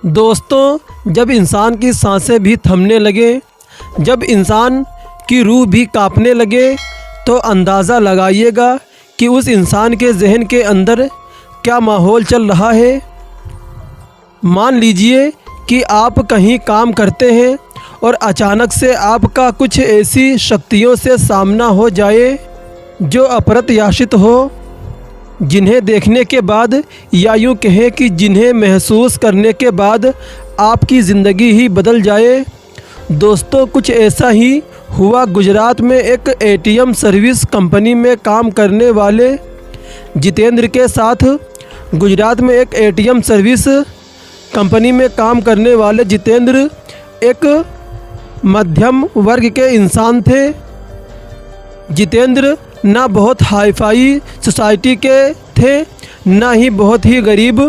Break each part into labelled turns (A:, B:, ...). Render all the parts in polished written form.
A: दोस्तों, जब इंसान की सांसें भी थमने लगे, जब इंसान की रूह भी कांपने लगे, तो अंदाज़ा लगाइएगा कि उस इंसान के जहन के अंदर क्या माहौल चल रहा है। मान लीजिए कि आप कहीं काम करते हैं और अचानक से आपका कुछ ऐसी शक्तियों से सामना हो जाए जो अप्रत्याशित हो, जिन्हें देखने के बाद या यूँ कहें कि जिन्हें महसूस करने के बाद आपकी ज़िंदगी ही बदल जाए। दोस्तों, कुछ ऐसा ही हुआ गुजरात में एक एटीएम सर्विस कंपनी में काम करने वाले जितेंद्र के साथ। गुजरात में एक एटीएम सर्विस कंपनी में काम करने वाले जितेंद्र एक मध्यम वर्ग के इंसान थे। जितेंद्र ना बहुत हाईफाई सोसाइटी के थे, ना ही बहुत ही गरीब,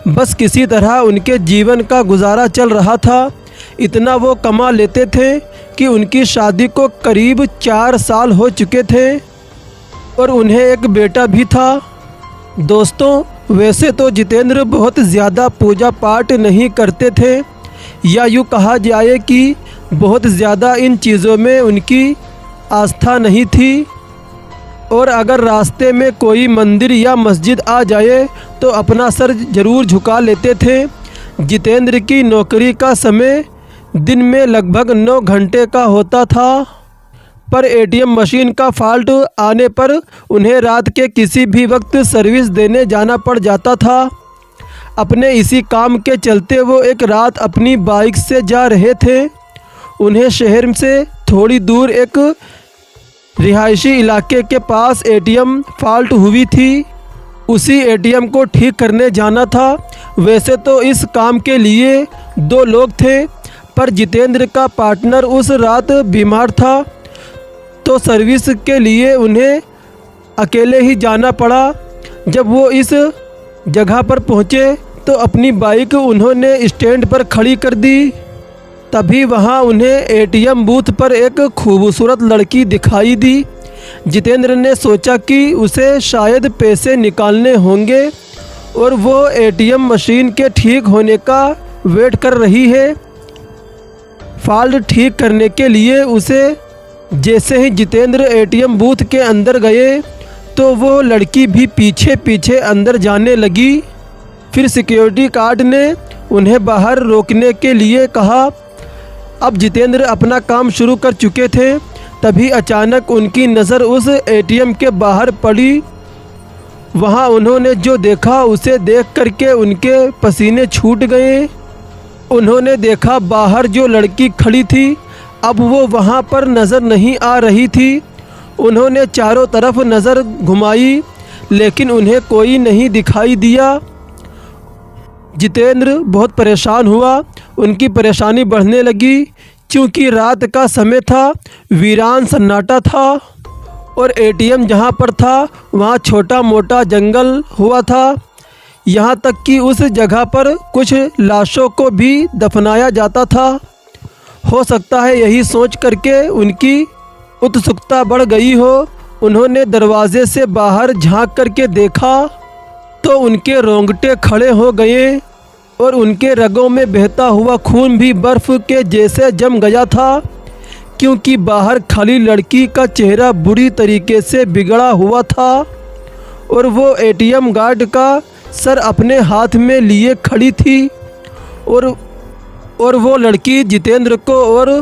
A: बस किसी तरह उनके जीवन का गुजारा चल रहा था। इतना वो कमा लेते थे कि उनकी शादी को करीब 4 साल हो चुके थे और उन्हें एक बेटा भी था। दोस्तों, वैसे तो जितेंद्र बहुत ज़्यादा पूजा पाठ नहीं करते थे, या यूँ कहा जाए कि बहुत ज़्यादा इन चीज़ों में उनकी आस्था नहीं थी, और अगर रास्ते में कोई मंदिर या मस्जिद आ जाए तो अपना सर ज़रूर झुका लेते थे। जितेंद्र की नौकरी का समय दिन में लगभग 9 घंटे का होता था, पर एटीएम मशीन का फॉल्ट आने पर उन्हें रात के किसी भी वक्त सर्विस देने जाना पड़ जाता था। अपने इसी काम के चलते वो एक रात अपनी बाइक से जा रहे थे। उन्हें शहर से थोड़ी दूर एक रिहायशी इलाके के पास एटीएम फॉल्ट हुई थी। उसी एटीएम को ठीक करने जाना था। वैसे तो इस काम के लिए 2 लोग थे, पर जितेंद्र का पार्टनर उस रात बीमार था, तो सर्विस के लिए उन्हें अकेले ही जाना पड़ा। जब वो इस जगह पर पहुँचे तो अपनी बाइक उन्होंने स्टैंड पर खड़ी कर दी। तभी वहाँ उन्हें एटीएम बूथ पर एक खूबसूरत लड़की दिखाई दी। जितेंद्र ने सोचा कि उसे शायद पैसे निकालने होंगे और वो एटीएम मशीन के ठीक होने का वेट कर रही है। फॉल्ट ठीक करने के लिए उसे जैसे ही जितेंद्र एटीएम बूथ के अंदर गए तो वो लड़की भी पीछे पीछे अंदर जाने लगी। फिर सिक्योरिटी गार्ड ने उन्हें बाहर रोकने के लिए कहा। अब जितेंद्र अपना काम शुरू कर चुके थे, तभी अचानक उनकी नज़र उस एटीएम के बाहर पड़ी। वहां उन्होंने जो देखा उसे देख करके उनके पसीने छूट गए। उन्होंने देखा बाहर जो लड़की खड़ी थी, अब वो वहां पर नज़र नहीं आ रही थी। उन्होंने चारों तरफ नज़र घुमाई, लेकिन उन्हें कोई नहीं दिखाई दिया। जितेंद्र बहुत परेशान हुआ। उनकी परेशानी बढ़ने लगी, क्योंकि रात का समय था, वीरान सन्नाटा था और एटीएम जहां पर था वहां छोटा मोटा जंगल हुआ था। यहां तक कि उस जगह पर कुछ लाशों को भी दफनाया जाता था। हो सकता है यही सोच करके उनकी उत्सुकता बढ़ गई हो। उन्होंने दरवाजे से बाहर झांक करके देखा तो उनके रोंगटे खड़े हो गए और उनके रगों में बहता हुआ खून भी बर्फ़ के जैसे जम गया था, क्योंकि बाहर खड़ी लड़की का चेहरा बुरी तरीके से बिगड़ा हुआ था और वो एटीएम गार्ड का सर अपने हाथ में लिए खड़ी थी और वो लड़की जितेंद्र को और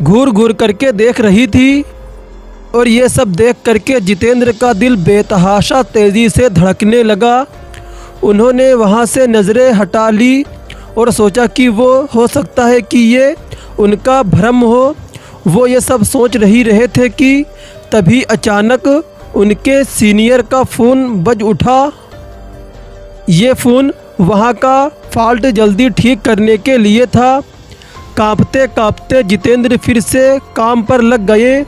A: घूर घूर करके देख रही थी। और ये सब देख करके जितेंद्र का दिल बेतहाशा तेज़ी से धड़कने लगा। उन्होंने वहाँ से नज़रें हटा ली और सोचा कि वो हो सकता है कि ये उनका भ्रम हो। वो ये सब सोच रहे थे कि तभी अचानक उनके सीनियर का फ़ोन बज उठा। ये फ़ोन वहाँ का फॉल्ट जल्दी ठीक करने के लिए था। कांपते कांपते जितेंद्र फिर से काम पर लग गए।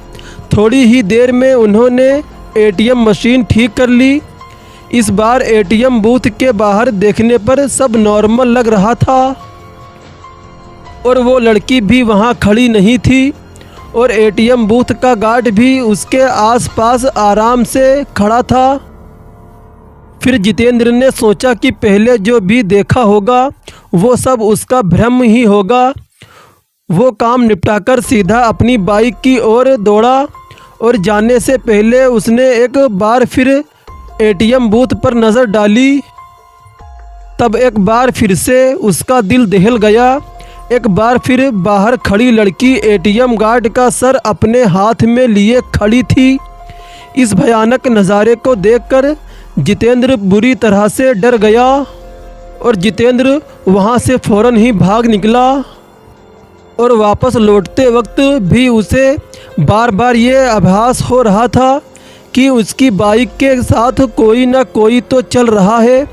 A: थोड़ी ही देर में उन्होंने एटीएम मशीन ठीक कर ली। इस बार एटीएम बूथ के बाहर देखने पर सब नॉर्मल लग रहा था और वो लड़की भी वहाँ खड़ी नहीं थी और एटीएम बूथ का गार्ड भी उसके आसपास आराम से खड़ा था। फिर जितेंद्र ने सोचा कि पहले जो भी देखा होगा वो सब उसका भ्रम ही होगा। वो काम निपटाकर सीधा अपनी बाइक की ओर दौड़ा और जाने से पहले उसने एक बार फिर एटीएम बूथ पर नज़र डाली। तब एक बार फिर से उसका दिल दहल गया। एक बार फिर बाहर खड़ी लड़की एटीएम गार्ड का सर अपने हाथ में लिए खड़ी थी। इस भयानक नज़ारे को देखकर जितेंद्र बुरी तरह से डर गया और जितेंद्र वहां से फ़ौरन ही भाग निकला। और वापस लौटते वक्त भी उसे बार बार ये आभास हो रहा था कि उसकी बाइक के साथ कोई ना कोई तो चल रहा है।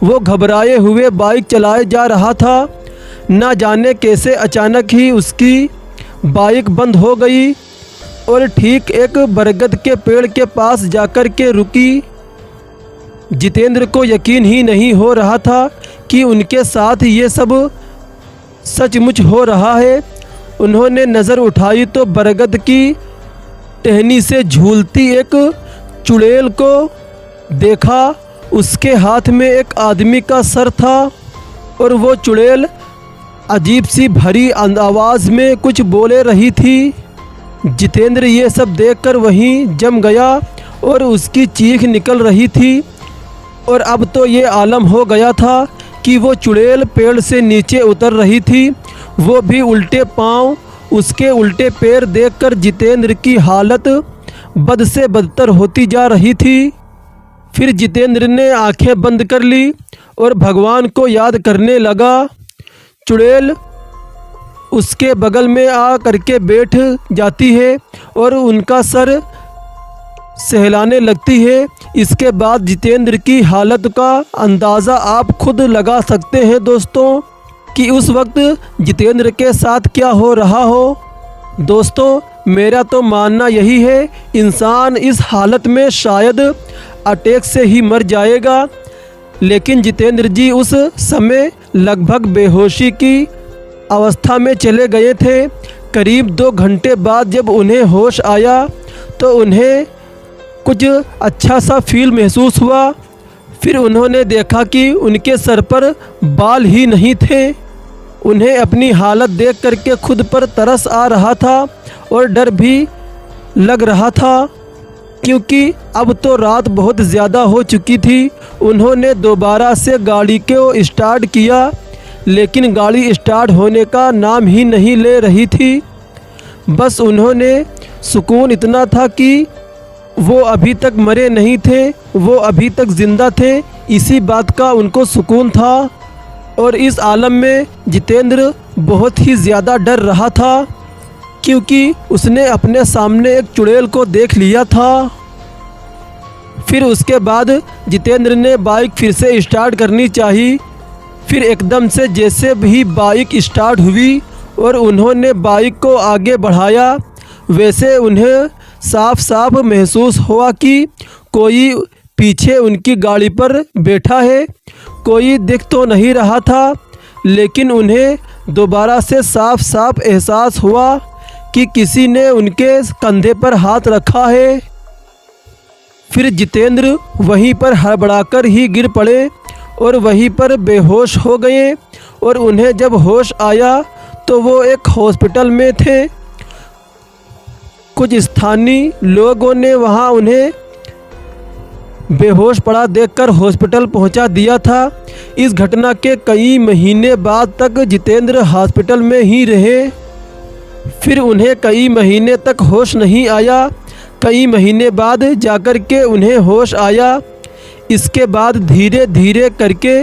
A: वो घबराए हुए बाइक चलाए जा रहा था। ना जाने कैसे अचानक ही उसकी बाइक बंद हो गई और ठीक एक बरगद के पेड़ के पास जाकर के रुकी। जितेंद्र को यकीन ही नहीं हो रहा था कि उनके साथ ये सब सचमुच हो रहा है। उन्होंने नज़र उठाई तो बरगद की टहनी से झूलती एक चुड़ैल को देखा। उसके हाथ में एक आदमी का सर था और वो चुड़ैल अजीब सी भरी आवाज़ में कुछ बोले रही थी। जितेंद्र ये सब देखकर वहीं जम गया और उसकी चीख निकल रही थी। और अब तो ये आलम हो गया था कि वो चुड़ैल पेड़ से नीचे उतर रही थी, वो भी उल्टे पांव। उसके उल्टे पैर देखकर जितेंद्र की हालत बद से बदतर होती जा रही थी। फिर जितेंद्र ने आंखें बंद कर ली और भगवान को याद करने लगा। चुड़ैल उसके बगल में आ करके बैठ जाती है और उनका सर सहलाने लगती है। इसके बाद जितेंद्र की हालत का अंदाज़ा आप खुद लगा सकते हैं दोस्तों कि उस वक्त जितेंद्र के साथ क्या हो रहा हो। दोस्तों मेरा तो मानना यही है, इंसान इस हालत में शायद अटैक से ही मर जाएगा। लेकिन जितेंद्र जी उस समय लगभग बेहोशी की अवस्था में चले गए थे। करीब 2 घंटे बाद जब उन्हें होश आया तो उन्हें कुछ अच्छा सा फील महसूस हुआ। फिर उन्होंने देखा कि उनके सर पर बाल ही नहीं थे। उन्हें अपनी हालत देख करके खुद पर तरस आ रहा था और डर भी लग रहा था, क्योंकि अब तो रात बहुत ज़्यादा हो चुकी थी। उन्होंने दोबारा से गाड़ी को स्टार्ट किया, लेकिन गाड़ी स्टार्ट होने का नाम ही नहीं ले रही थी। बस उन्होंने सुकून इतना था कि वो अभी तक मरे नहीं थे, वो अभी तक ज़िंदा थे, इसी बात का उनको सुकून था। और इस आलम में जितेंद्र बहुत ही ज़्यादा डर रहा था, क्योंकि उसने अपने सामने एक चुड़ैल को देख लिया था। फिर उसके बाद जितेंद्र ने बाइक फिर से स्टार्ट करनी चाहिए। फिर एकदम से जैसे भी बाइक स्टार्ट हुई और उन्होंने बाइक को आगे बढ़ाया, वैसे उन्हें साफ साफ महसूस हुआ कि कोई पीछे उनकी गाड़ी पर बैठा है। कोई दिख तो नहीं रहा था, लेकिन उन्हें दोबारा से साफ साफ एहसास हुआ कि किसी ने उनके कंधे पर हाथ रखा है। फिर जितेंद्र वहीं पर हड़बड़ाकर ही गिर पड़े और वहीं पर बेहोश हो गए। और उन्हें जब होश आया तो वो एक हॉस्पिटल में थे। कुछ स्थानीय लोगों ने वहां उन्हें बेहोश पड़ा देखकर हॉस्पिटल पहुंचा दिया था। इस घटना के कई महीने बाद तक जितेंद्र हॉस्पिटल में ही रहे। फिर उन्हें कई महीने तक होश नहीं आया। कई महीने बाद जाकर के उन्हें होश आया। इसके बाद धीरे धीरे करके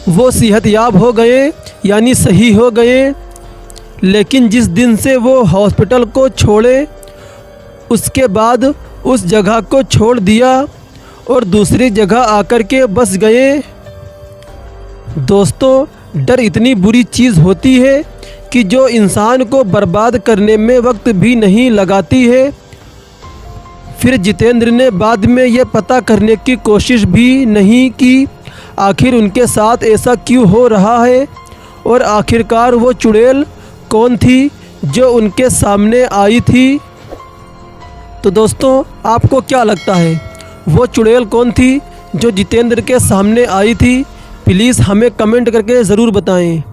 A: वो सेहतयाब हो गए, यानी सही हो गए। लेकिन जिस दिन से वो हॉस्पिटल को छोड़े, उसके बाद उस जगह को छोड़ दिया और दूसरी जगह आकर के बस गए। दोस्तों डर इतनी बुरी चीज़ होती है कि जो इंसान को बर्बाद करने में वक्त भी नहीं लगाती है। फिर जितेंद्र ने बाद में ये पता करने की कोशिश भी नहीं की आखिर उनके साथ ऐसा क्यों हो रहा है और आखिरकार वो चुड़ैल कौन थी जो उनके सामने आई थी। तो दोस्तों आपको क्या लगता है, वो चुड़ैल कौन थी जो जितेंद्र के सामने आई थी? प्लीज़ हमें कमेंट करके ज़रूर बताएं।